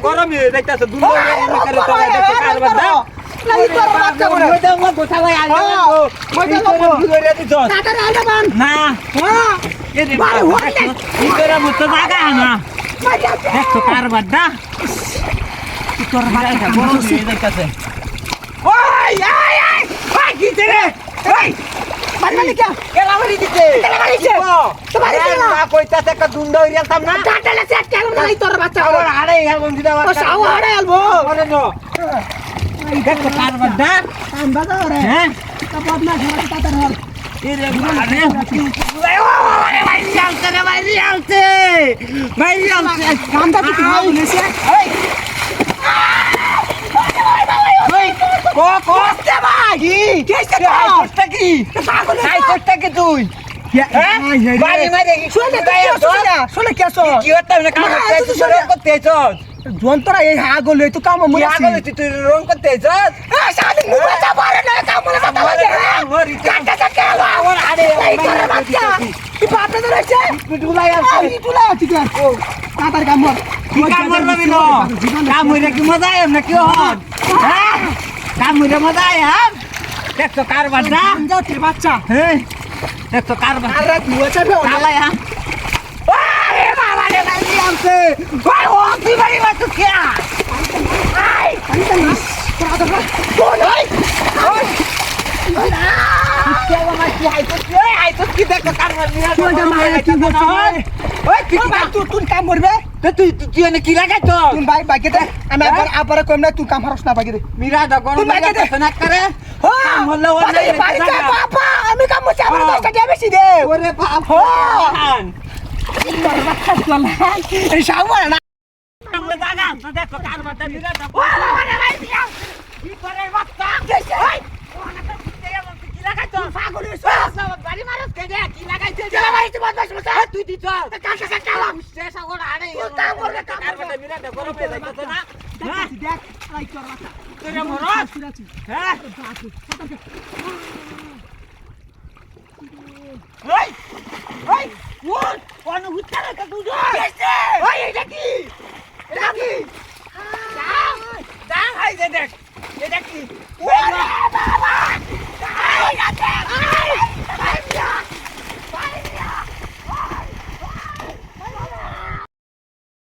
গরম হয়ে যাইতেছে যন্ত্রা এই আগল তো কাম তুই রং করতে বাচ্চা কাম করবে তুই এনে কি লাগাই তো ভাই বাইকে দে আমি আবার কম না তুই কাম হারস না বাইকে দে মিরা দা গরম বাইকে দে না করে হলো বাবা আমি কাম করছি আমার 10 টাকা বেশি দে ওরে বাবা বাচ্চা চল এই সামনে না আমরা জায়গা তো দেখো কারবারটা মিরা দা ওরে ভাই কি করে বাচ্চা ওই ওনা তো কি লাগাই তো পাগল হইছিস বাড়ি মারস কে কি লাগাইছে বাড়িতে বদমাশ বসা তুই দিছ কাকা কাকা শেষ আগর আরে কাম করবে কারবারটা মিরা দা গরম হয়ে যাইতো না দেখ ট্রাই কর বাচ্চা তোরে মরস হ্যাঁ ওই ওই ওই কোন উত্তরে তো তুই ওই এটা কি দাং হাই দেখ এটা কি ওরে বাবা